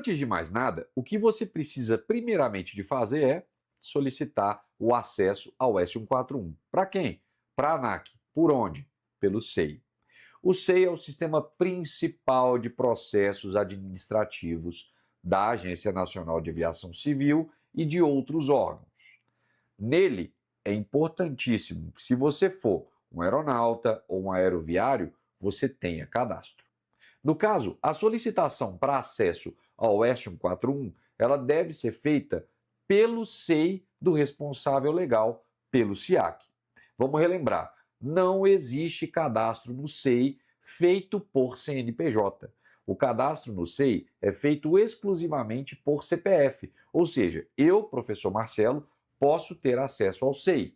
Antes de mais nada, o que você precisa primeiramente de fazer é solicitar o acesso ao S141. Para quem? Para a ANAC. Por onde? Pelo SEI. O SEI é o sistema principal de processos administrativos da Agência Nacional de Aviação Civil e de outros órgãos. Nele, é importantíssimo que, se você for um aeronauta ou um aeroviário, você tenha cadastro. No caso, a solicitação para acesso ao S141, ela deve ser feita pelo SEI do responsável legal, pelo SIAC. Vamos relembrar, não existe cadastro no SEI feito por CNPJ. O cadastro no SEI é feito exclusivamente por CPF, ou seja, eu, professor Marcelo, posso ter acesso ao SEI.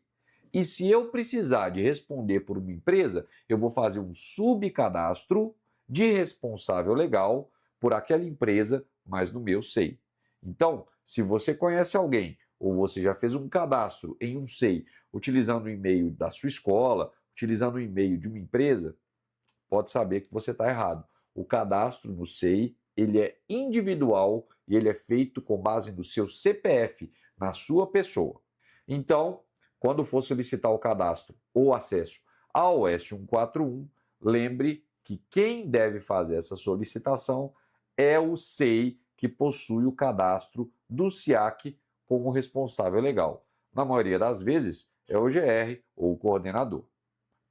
E se eu precisar de responder por uma empresa, eu vou fazer um subcadastro de responsável legal por aquela empresa, mas no meu SEI. Então, se você conhece alguém ou você já fez um cadastro em um SEI utilizando o e-mail da sua escola, utilizando o e-mail de uma empresa, pode saber que você está errado. O cadastro no SEI, ele é individual e ele é feito com base no seu CPF, na sua pessoa. Então, quando for solicitar o cadastro ou acesso ao S141, lembre que quem deve fazer essa solicitação é o SEI que possui o cadastro do SIAC como responsável legal. Na maioria das vezes, é o GR ou o coordenador.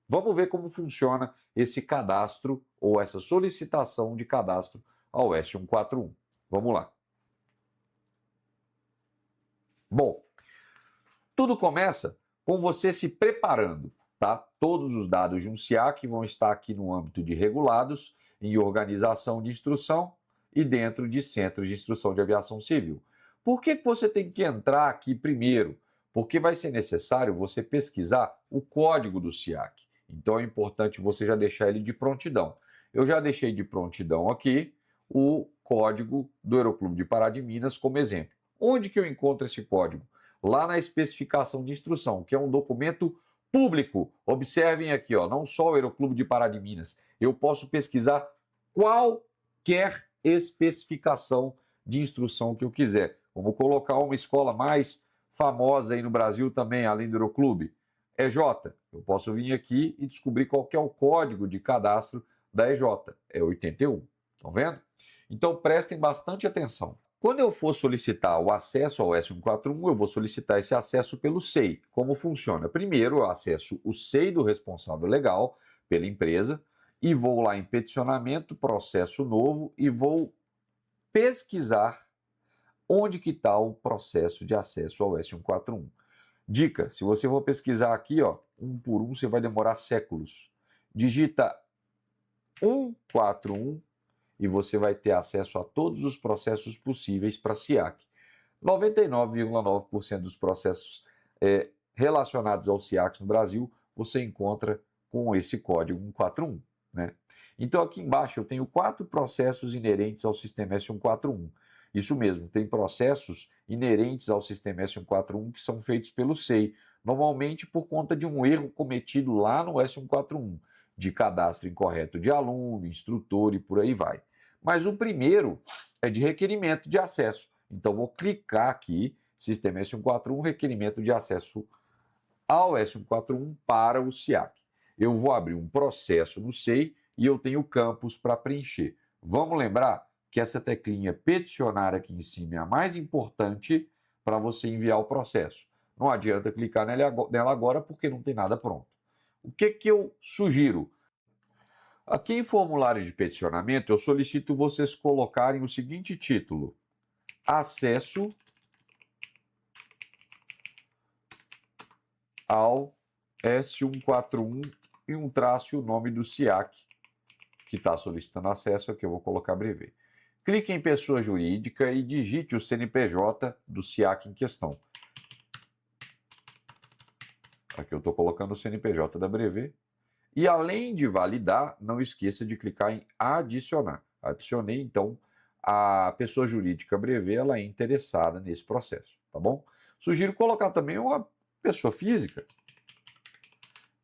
Vamos ver como funciona esse cadastro ou essa solicitação de cadastro ao S141. Vamos lá. Bom, tudo começa com você se preparando, tá? Todos os dados de um SIAC vão estar aqui no âmbito de regulados, em organização de instrução e dentro de centros de instrução de aviação civil. Por que você tem que entrar aqui primeiro? Porque vai ser necessário você pesquisar o código do SIAC. Então é importante você já deixar ele de prontidão. Eu já deixei de prontidão aqui o código do Aeroclube de Pará de Minas como exemplo. Onde que eu encontro esse código? Lá na especificação de instrução, que é um documento público. Observem aqui, ó, não só o Aeroclube de Pará de Minas. Eu posso pesquisar qualquer especificação de instrução que eu quiser. Vamos colocar uma escola mais famosa aí no Brasil também, além do Aeroclube. EJ. Eu posso vir aqui e descobrir qual que é o código de cadastro da EJ. É 81. Estão vendo? Então prestem bastante atenção. Quando eu for solicitar o acesso ao S141, eu vou solicitar esse acesso pelo SEI. Como funciona? Primeiro, eu acesso o SEI do responsável legal pela empresa e vou lá em peticionamento, processo novo e vou pesquisar onde que está o processo de acesso ao S141. Dica, se você for pesquisar aqui, ó, um por um, você vai demorar séculos. Digita 141 e você vai ter acesso a todos os processos possíveis para SIAC. 99,9% dos processos relacionados ao SIAC no Brasil, você encontra com esse código 141. Né? Então aqui embaixo eu tenho 4 processos inerentes ao sistema S141. Isso mesmo, tem processos inerentes ao sistema S141 que são feitos pelo SEI, normalmente por conta de um erro cometido lá no S141, de cadastro incorreto de aluno, instrutor e por aí vai. Mas o primeiro é de requerimento de acesso. Então vou clicar aqui, sistema S141, requerimento de acesso ao S141 para o SIAC. Eu vou abrir um processo no SEI e eu tenho campos para preencher. Vamos lembrar que essa teclinha peticionar aqui em cima é a mais importante para você enviar o processo. Não adianta clicar nela agora porque não tem nada pronto. O que eu sugiro? Aqui em formulário de peticionamento, eu solicito vocês colocarem o seguinte título: acesso ao S141 e um traço e o nome do SIAC que está solicitando acesso, aqui eu vou colocar brevê. Clique em pessoa jurídica e digite o CNPJ do SIAC em questão. Aqui eu estou colocando o CNPJ da brevê. E além de validar, não esqueça de clicar em adicionar. Adicionei, então, a pessoa jurídica brevê, ela é interessada nesse processo, tá bom? Sugiro colocar também uma pessoa física,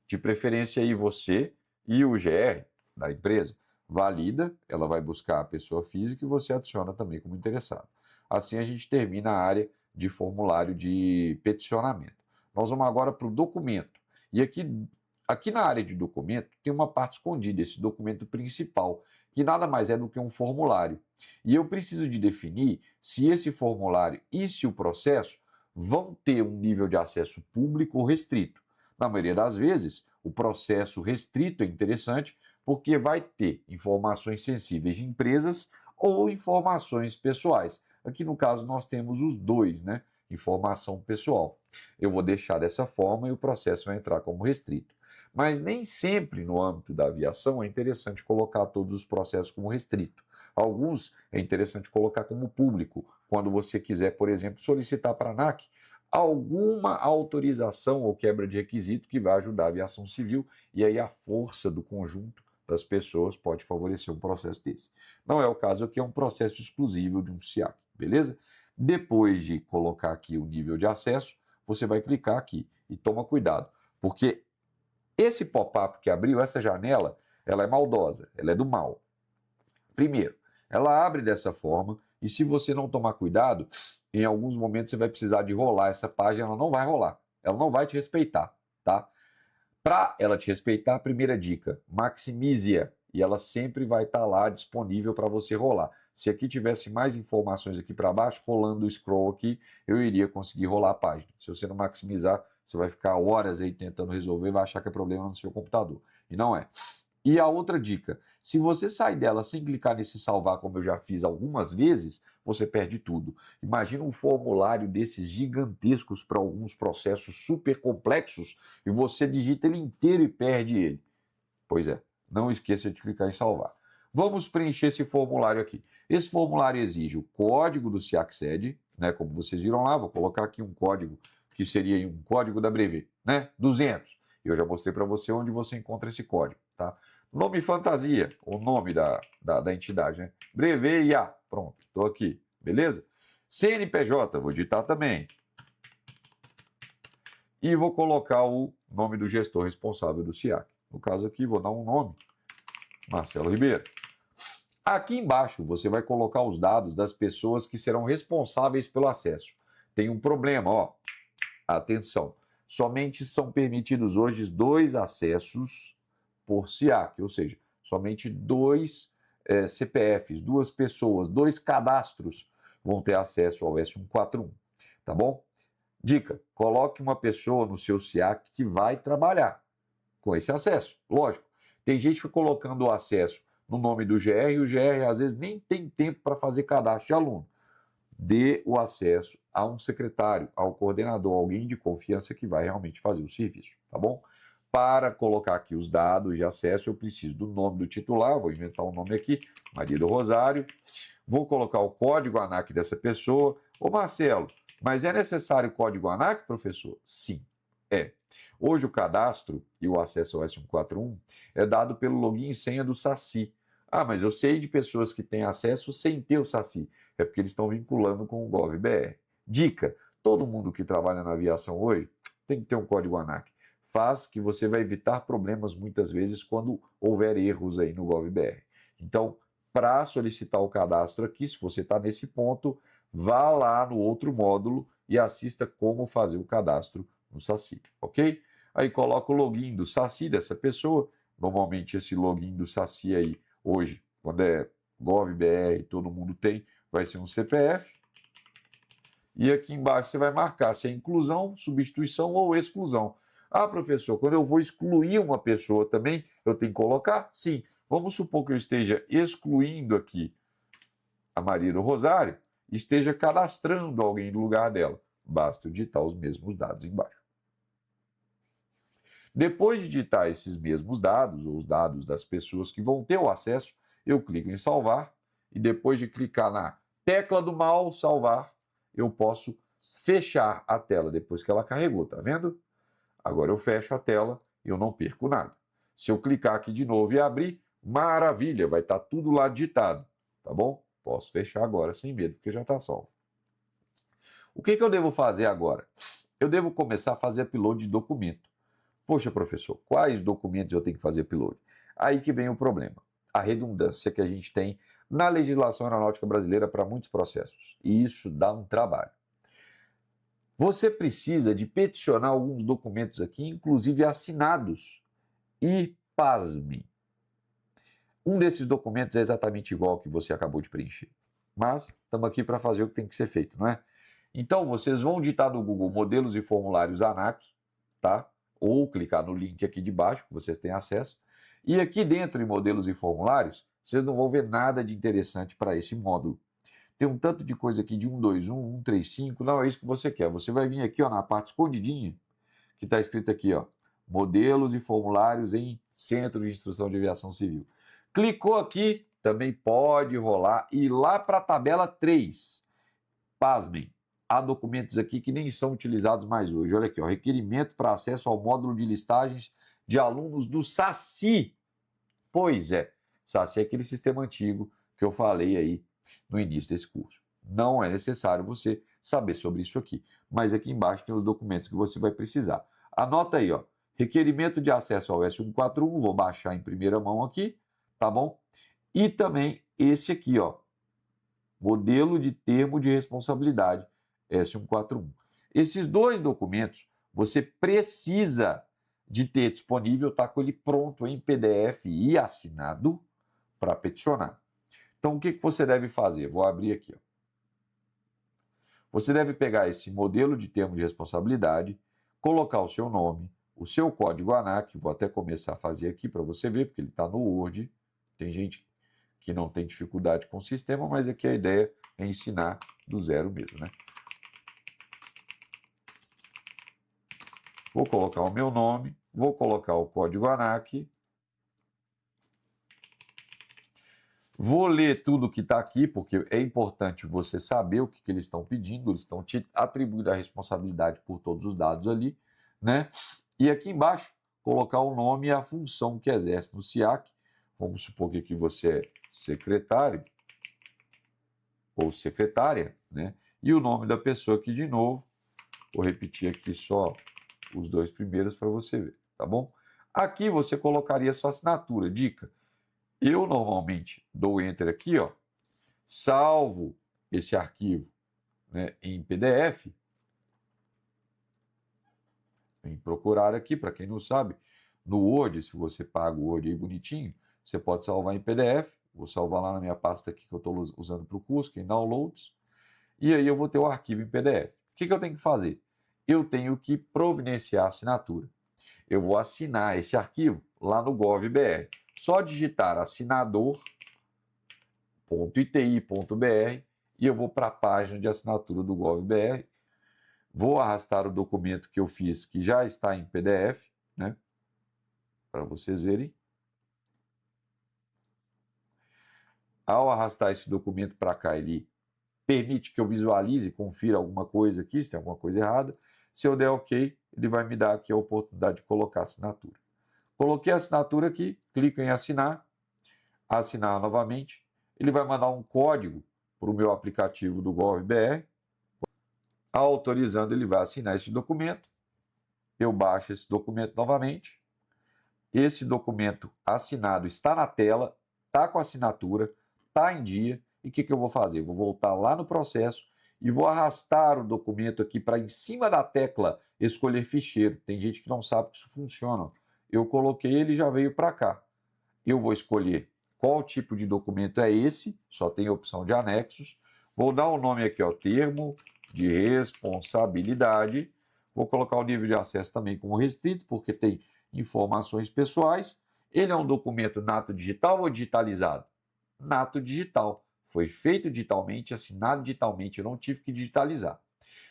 de preferência aí você e o GR da empresa. valida, ela vai buscar a pessoa física e você adiciona também como interessado. Assim a gente termina a área de formulário de peticionamento. Nós vamos agora para o documento. E aqui na área de documento tem uma parte escondida, esse documento principal, que nada mais é do que um formulário. E eu preciso de definir se esse formulário e se o processo vão ter um nível de acesso público ou restrito. Na maioria das vezes, o processo restrito é interessante porque vai ter informações sensíveis de empresas ou informações pessoais. Aqui no caso nós temos os dois, né? Informação pessoal. Eu vou deixar dessa forma e o processo vai entrar como restrito. Mas nem sempre no âmbito da aviação é interessante colocar todos os processos como restrito. Alguns é interessante colocar como público, quando você quiser, por exemplo, solicitar para a ANAC alguma autorização ou quebra de requisito que vai ajudar a aviação civil, e aí a força do conjunto das pessoas pode favorecer um processo desse. Não é o caso aqui, é um processo exclusivo de um SIAC, beleza? Depois de colocar aqui o nível de acesso, você vai clicar aqui e toma cuidado, porque esse pop-up que abriu, essa janela, ela é maldosa, ela é do mal. Primeiro, ela abre dessa forma e se você não tomar cuidado, em alguns momentos você vai precisar de rolar essa página, ela não vai rolar, ela não vai te respeitar, tá? Para ela te respeitar, a primeira dica, maximize-a e ela sempre vai estar lá disponível para você rolar. Se aqui tivesse mais informações aqui para baixo, rolando o scroll aqui, eu iria conseguir rolar a página. Se você não maximizar, você vai ficar horas aí tentando resolver, vai achar que é problema no seu computador. E não é. E a outra dica, se você sair dela sem clicar nesse salvar, como eu já fiz algumas vezes, você perde tudo. Imagina um formulário desses gigantescos para alguns processos super complexos e você digita ele inteiro e perde ele. Pois é, não esqueça de clicar em salvar. Vamos preencher esse formulário aqui. Esse formulário exige o código do SIAC-SED, né, como vocês viram lá, vou colocar aqui um código que seria um código da Brevet, né, 200. Eu já mostrei para você onde você encontra esse código, tá? Nome fantasia, o nome da entidade, né? Brevet IA, pronto, estou aqui, beleza? CNPJ, vou digitar também. E vou colocar o nome do gestor responsável do SIAC. No caso aqui, vou dar um nome, Marcelo Ribeiro. Aqui embaixo, você vai colocar os dados das pessoas que serão responsáveis pelo acesso. Tem um problema, ó. Atenção, somente são permitidos hoje 2 acessos por SIAC, ou seja, somente 2 CPFs, 2 pessoas, 2 cadastros vão ter acesso ao S141, tá bom? Dica, coloque uma pessoa no seu SIAC que vai trabalhar com esse acesso, lógico. Tem gente que fica colocando o acesso no nome do GR e o GR às vezes nem tem tempo para fazer cadastro de aluno. Dê o acesso a um secretário, ao coordenador, alguém de confiança que vai realmente fazer o serviço, tá bom? Para colocar aqui os dados de acesso, eu preciso do nome do titular, vou inventar um nome aqui, Maria do Rosário, vou colocar o código ANAC dessa pessoa. Ô Marcelo, mas é necessário o código ANAC, professor? Sim, é. Hoje o cadastro e o acesso ao S141 é dado pelo login e senha do SACI. Ah, mas eu sei de pessoas que têm acesso sem ter o SACI. É porque eles estão vinculando com o GovBR. Dica, todo mundo que trabalha na aviação hoje tem que ter um código ANAC. Faz que você vai evitar problemas muitas vezes quando houver erros aí no GovBR. Então, para solicitar o cadastro aqui, se você está nesse ponto, vá lá no outro módulo e assista como fazer o cadastro no SACI, ok? Aí coloca o login do SACI dessa pessoa. Normalmente esse login do SACI aí, hoje, quando é GovBR, todo mundo tem, vai ser um CPF. E aqui embaixo você vai marcar se é inclusão, substituição ou exclusão. Ah, professor, quando eu vou excluir uma pessoa também, eu tenho que colocar? Sim. Vamos supor que eu esteja excluindo aqui a Maria do Rosário e esteja cadastrando alguém no lugar dela. Basta eu digitar os mesmos dados embaixo. Depois de digitar esses mesmos dados, ou os dados das pessoas que vão ter o acesso, eu clico em salvar e depois de clicar na tecla do mal, salvar, eu posso fechar a tela depois que ela carregou, tá vendo? Agora eu fecho a tela e eu não perco nada. Se eu clicar aqui de novo e abrir, maravilha, vai estar tudo lá digitado, tá bom? Posso fechar agora sem medo, porque já está salvo. O que eu devo fazer agora? Eu devo começar a fazer upload de documento. Poxa, professor, quais documentos eu tenho que fazer upload? Aí que vem o problema. a redundância que a gente tem na legislação aeronáutica brasileira para muitos processos. E isso dá um trabalho. Você precisa de peticionar alguns documentos aqui, inclusive assinados. E, pasme, um desses documentos é exatamente igual ao que você acabou de preencher. Mas estamos aqui para fazer o que tem que ser feito, não é? Então, vocês vão digitar no Google modelos e formulários ANAC, tá? Ou clicar no link aqui de baixo, que vocês têm acesso. E aqui dentro, em modelos e formulários, vocês não vão ver nada de interessante para esse módulo. Tem um tanto de coisa aqui de 121, 135, não é isso que você quer. Você vai vir aqui ó, na parte escondidinha, que está escrito aqui, ó, modelos e formulários em Centro de Instrução de Aviação Civil. Clicou aqui, também pode rolar e ir lá para a tabela 3. Pasmem, há documentos aqui que nem são utilizados mais hoje. Olha aqui, ó, requerimento para acesso ao módulo de listagens de alunos do SACI. Pois é, SACI é aquele sistema antigo que eu falei aí no início desse curso. Não é necessário você saber sobre isso aqui, mas aqui embaixo tem os documentos que você vai precisar. Anota aí, ó, requerimento de acesso ao S141, vou baixar em primeira mão aqui, tá bom? E também esse aqui, ó, modelo de termo de responsabilidade S141. Esses dois documentos você precisa de ter disponível, tá com ele pronto em PDF e assinado para peticionar. Então, o que você deve fazer? Vou abrir aqui. Ó. Você deve pegar esse modelo de termo de responsabilidade, colocar o seu nome, o seu código ANAC, vou até começar a fazer aqui para você ver, porque ele está no Word. Tem gente que não tem dificuldade com o sistema, mas aqui a ideia é ensinar do zero mesmo, né? Vou colocar o meu nome, vou colocar o código ANAC, vou ler tudo que está aqui, porque é importante você saber o que eles estão pedindo, eles estão te atribuindo a responsabilidade por todos os dados ali, né? E aqui embaixo, colocar o nome e a função que exerce no SIAC. Vamos supor que aqui você é secretário ou secretária, né? E o nome da pessoa aqui de novo. Vou repetir aqui só os dois primeiros para você ver, tá bom? Aqui você colocaria sua assinatura. Dica: eu normalmente dou Enter aqui, ó, salvo esse arquivo, né, em PDF. Em procurar aqui, para quem não sabe, no Word, se você paga o Word aí bonitinho, você pode salvar em PDF. Vou salvar lá na minha pasta aqui que eu estou usando para o curso, que é em Downloads. E aí eu vou ter o arquivo em PDF. O que eu tenho que fazer? Eu tenho que providenciar a assinatura. Eu vou assinar esse arquivo lá no GovBR. Só digitar assinador.iti.br e eu vou para a página de assinatura do GovBR. Vou arrastar o documento que eu fiz, que já está em PDF, né? Para vocês verem. Ao arrastar esse documento para cá, ele permite que eu visualize e confira alguma coisa aqui, se tem alguma coisa errada. Se eu der OK, ele vai me dar aqui a oportunidade de colocar a assinatura. Coloquei a assinatura aqui, clico em assinar novamente. Ele vai mandar um código para o meu aplicativo do GovBR. Autorizando, ele vai assinar esse documento. Eu baixo esse documento novamente. Esse documento assinado está na tela, está com a assinatura, está em dia. E o que eu vou fazer? Vou voltar lá no processo e vou arrastar o documento aqui para em cima da tecla escolher ficheiro. Tem gente que não sabe que isso funciona. Eu coloquei, ele já veio para cá. Eu vou escolher qual tipo de documento é esse, só tem a opção de anexos. Vou dar o nome aqui, ó, termo de responsabilidade. Vou colocar o nível de acesso também como restrito, porque tem informações pessoais. Ele é um documento nato digital ou digitalizado? Nato digital. Foi feito digitalmente, assinado digitalmente, eu não tive que digitalizar.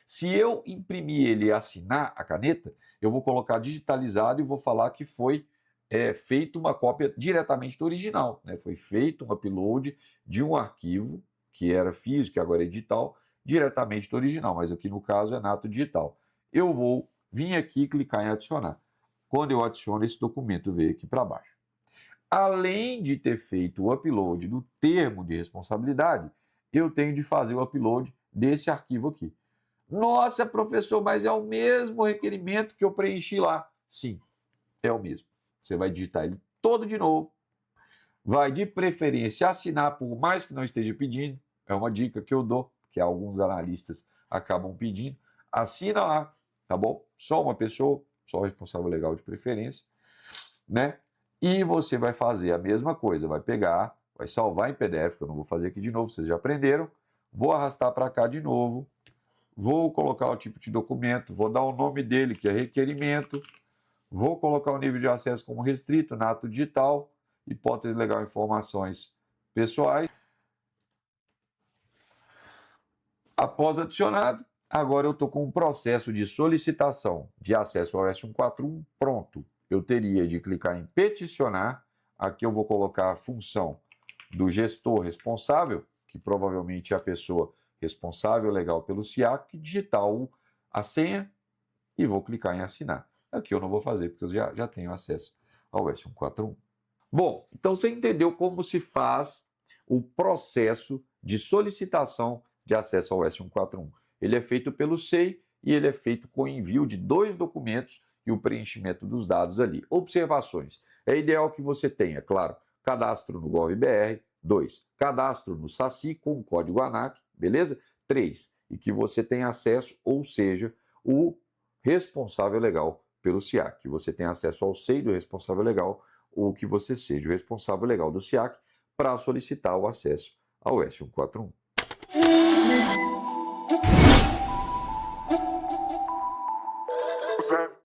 Se eu imprimir ele e assinar a caneta, eu vou colocar digitalizado e vou falar que foi feito uma cópia diretamente do original. Né? Foi feito um upload de um arquivo, que era físico, que agora é digital, diretamente do original, mas aqui no caso é nato digital. Eu vou vir aqui e clicar em adicionar. Quando eu adiciono, esse documento veio aqui para baixo. Além de ter feito o upload do termo de responsabilidade, eu tenho de fazer o upload desse arquivo aqui. Nossa, professor, mas é o mesmo requerimento que eu preenchi lá. Sim, é o mesmo. Você vai digitar ele todo de novo, vai de preferência assinar, por mais que não esteja pedindo, é uma dica que eu dou, que alguns analistas acabam pedindo, assina lá, tá bom? Só uma pessoa, só o responsável legal de preferência, né? E você vai fazer a mesma coisa, vai pegar, vai salvar em PDF, que eu não vou fazer aqui de novo, vocês já aprenderam, vou arrastar para cá de novo, vou colocar o tipo de documento, vou dar o nome dele, que é requerimento, vou colocar o nível de acesso como restrito, na ato digital, hipótese legal, informações pessoais. Após adicionado, agora eu estou com um processo de solicitação de acesso ao S141 pronto. Eu teria de clicar em peticionar, aqui eu vou colocar a função do gestor responsável, que provavelmente é a pessoa responsável legal pelo SIAC, digitar a senha e vou clicar em assinar. Aqui eu não vou fazer, porque eu já tenho acesso ao S141. Bom, então você entendeu como se faz o processo de solicitação de acesso ao S141. Ele é feito pelo SEI e ele é feito com envio de 2 documentos e o preenchimento dos dados ali. Observações. É ideal que você tenha, claro, cadastro no GovBR. 2. Cadastro no SACI com o código ANAC, beleza? 3. E que você tenha acesso, ou seja, o responsável legal pelo SIAC. Que você tenha acesso ao SEI do responsável legal, ou que você seja o responsável legal do SIAC para solicitar o acesso ao S141.